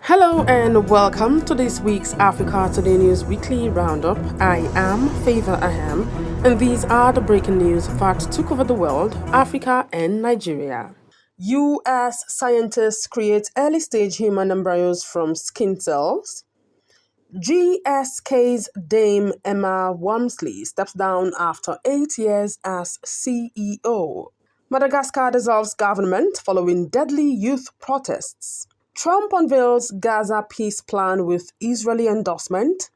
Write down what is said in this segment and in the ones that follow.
Hello and welcome to this week's Africa Today News Weekly Roundup. I am Favor Aham, and these are the breaking news that took over the world, Africa, and Nigeria. U.S. scientists create early-stage human embryos from skin cells. GSK's Dame Emma Walmsley steps down after 8 years as CEO. Madagascar dissolves government following deadly youth protests. Trump unveils Gaza peace plan with Israeli endorsement.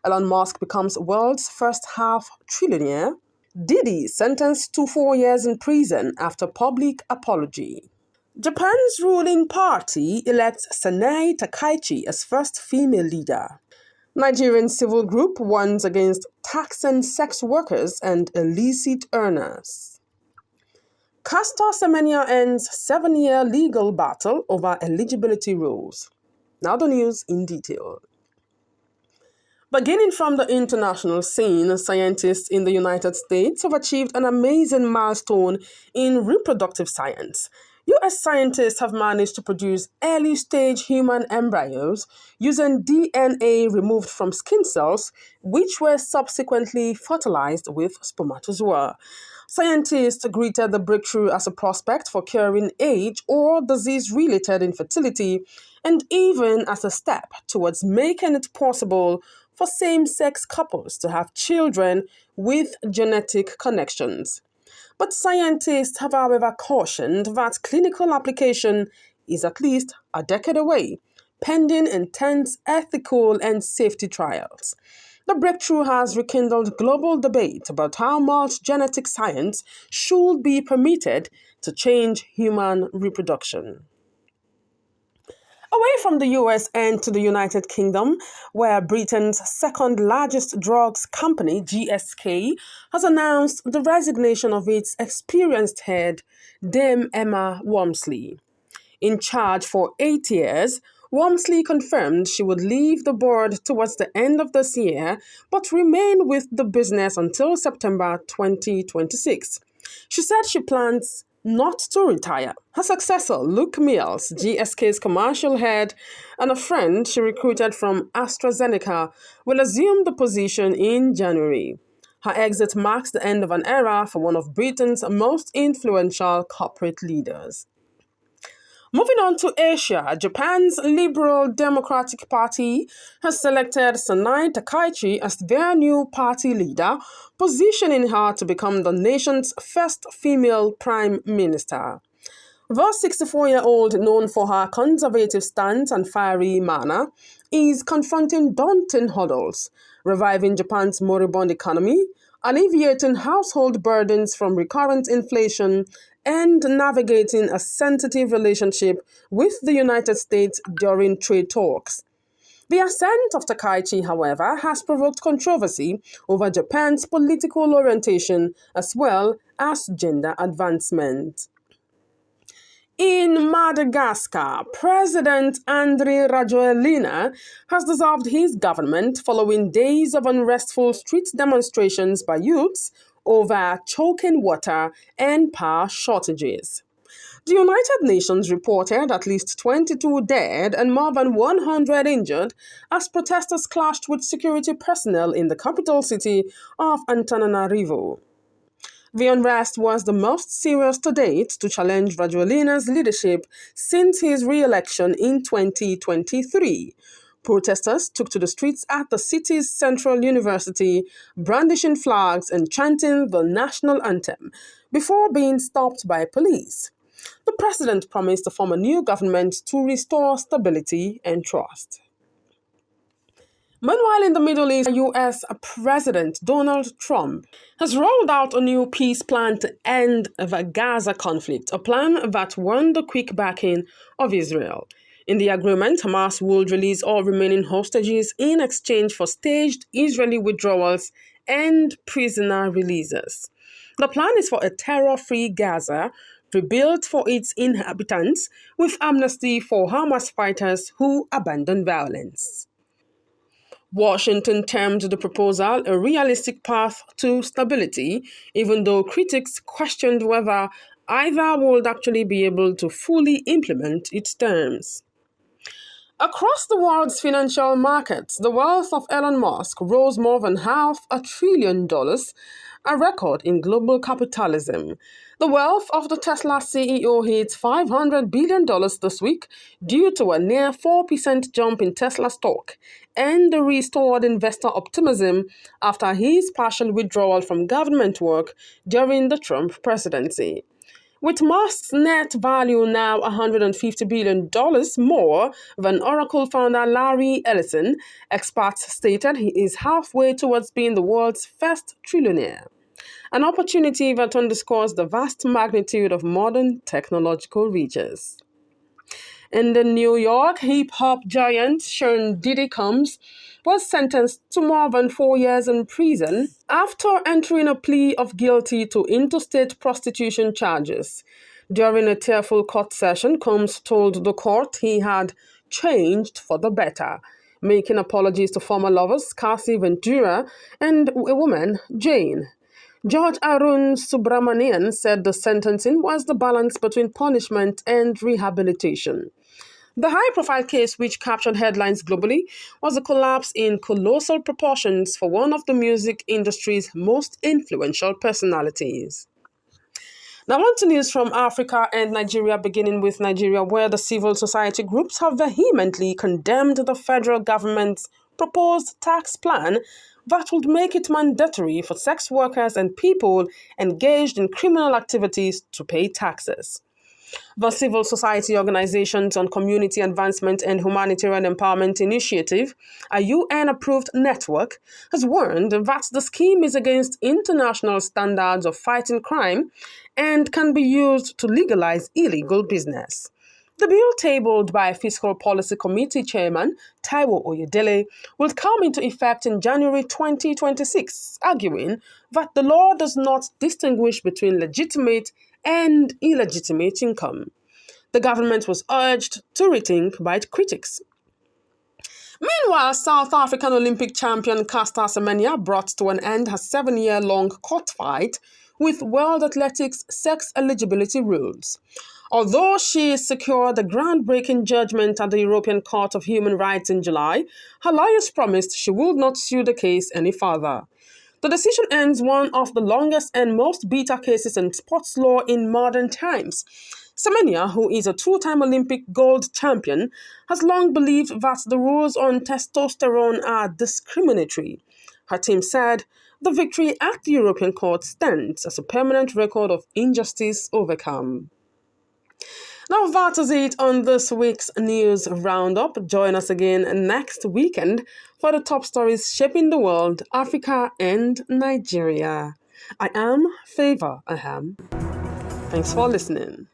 Elon Musk becomes world's first half-trillionaire. Diddy sentenced to 4 years in prison after public apology. Japan's ruling party elects Sanae Takaichi as first female leader. Nigerian civil group warns against taxing sex workers and illicit earners. Castor Semenya ends 7-year legal battle over eligibility rules. Now the news in detail. Beginning from the international scene, scientists in the United States have achieved an amazing milestone in reproductive science. U.S. scientists have managed to produce early-stage human embryos using DNA removed from skin cells, which were subsequently fertilized with spermatozoa. Scientists greeted the breakthrough as a prospect for curing age or disease-related infertility, and even as a step towards making it possible for same-sex couples to have children with genetic connections. But scientists have, however, cautioned that clinical application is at least a decade away, pending intense ethical and safety trials. The breakthrough has rekindled global debate about how much genetic science should be permitted to change human reproduction. Away from the US and to the United Kingdom, where Britain's second largest drugs company, GSK, has announced the resignation of its experienced head, Dame Emma Walmsley. In charge for 8 years, Walmsley confirmed she would leave the board towards the end of this year, but remain with the business until September 2026. She said she plans not to retire. Her successor, Luke Mills, GSK's commercial head, and a friend she recruited from AstraZeneca, will assume the position in January. Her exit marks the end of an era for one of Britain's most influential corporate leaders. Moving on to Asia, Japan's Liberal Democratic Party has selected Sanae Takaichi as their new party leader, positioning her to become the nation's first female prime minister. The 64-year-old, known for her conservative stance and fiery manner, is confronting daunting hurdles, reviving Japan's moribund economy, alleviating household burdens from recurrent inflation, and navigating a sensitive relationship with the United States during trade talks. The ascent of Takaichi, however, has provoked controversy over Japan's political orientation as well as gender advancement. In Madagascar, President Andry Rajoelina has dissolved his government following days of unrestful street demonstrations by youths over choking water and power shortages. The United Nations reported at least 22 dead and more than 100 injured as protesters clashed with security personnel in the capital city of Antananarivo. The unrest was the most serious to date to challenge Rajoelina's leadership since his re-election in 2023. Protesters took to the streets at the city's central university, brandishing flags and chanting the national anthem, before being stopped by police. The president promised to form a new government to restore stability and trust. Meanwhile, in the Middle East, U.S. President Donald Trump has rolled out a new peace plan to end the Gaza conflict, a plan that won the quick backing of Israel. In the agreement, Hamas would release all remaining hostages in exchange for staged Israeli withdrawals and prisoner releases. The plan is for a terror-free Gaza, rebuilt for its inhabitants, with amnesty for Hamas fighters who abandon violence. Washington termed the proposal a realistic path to stability, even though critics questioned whether either would actually be able to fully implement its terms. Across the world's financial markets, the wealth of Elon Musk rose more than $500 billion, a record in global capitalism. The wealth of the Tesla CEO hit $500 billion this week due to a near 4% jump in Tesla stock and the restored investor optimism after his partial withdrawal from government work during the Trump presidency. With Musk's net value now $150 billion more than Oracle founder Larry Ellison, experts stated he is halfway towards being the world's first trillionaire. An opportunity that underscores the vast magnitude of modern technological reaches. In the New York, hip-hop giant Diddy was sentenced to more than 4 years in prison after entering a plea of guilty to interstate prostitution charges. During a tearful court session, Combs told the court he had changed for the better, making apologies to former lovers Cassie Ventura and a woman, Jane. Judge Arun Subramanian said the sentencing was the balance between punishment and rehabilitation. The high-profile case, which captured headlines globally, was a collapse in colossal proportions for one of the music industry's most influential personalities. Now on to news from Africa and Nigeria, beginning with Nigeria, where the civil society groups have vehemently condemned the federal government's proposed tax plan that would make it mandatory for sex workers and people engaged in criminal activities to pay taxes. The Civil Society Organizations on Community Advancement and Humanitarian Empowerment Initiative, a UN-approved network, has warned that the scheme is against international standards of fighting crime and can be used to legalize illegal business. The bill, tabled by Fiscal Policy Committee Chairman Taiwo Oyedele, will come into effect in January 2026, arguing that the law does not distinguish between legitimate and illegitimate income. The government was urged to rethink by critics. Meanwhile, South African Olympic champion Caster Semenya brought to an end her 7-year-long court fight with World Athletics sex eligibility rules. Although she secured a groundbreaking judgment at the European Court of Human Rights in July, her lawyers promised she would not sue the case any further. The decision ends one of the longest and most bitter cases in sports law in modern times. Semenya, who is a two-time Olympic gold champion, has long believed that the rules on testosterone are discriminatory. Her team said the victory at the European Court stands as a permanent record of injustice overcome. Now that is it on this week's News Roundup. Join us again next weekend for the top stories shaping the world, Africa and Nigeria. I am Favor Aham. Thanks for listening.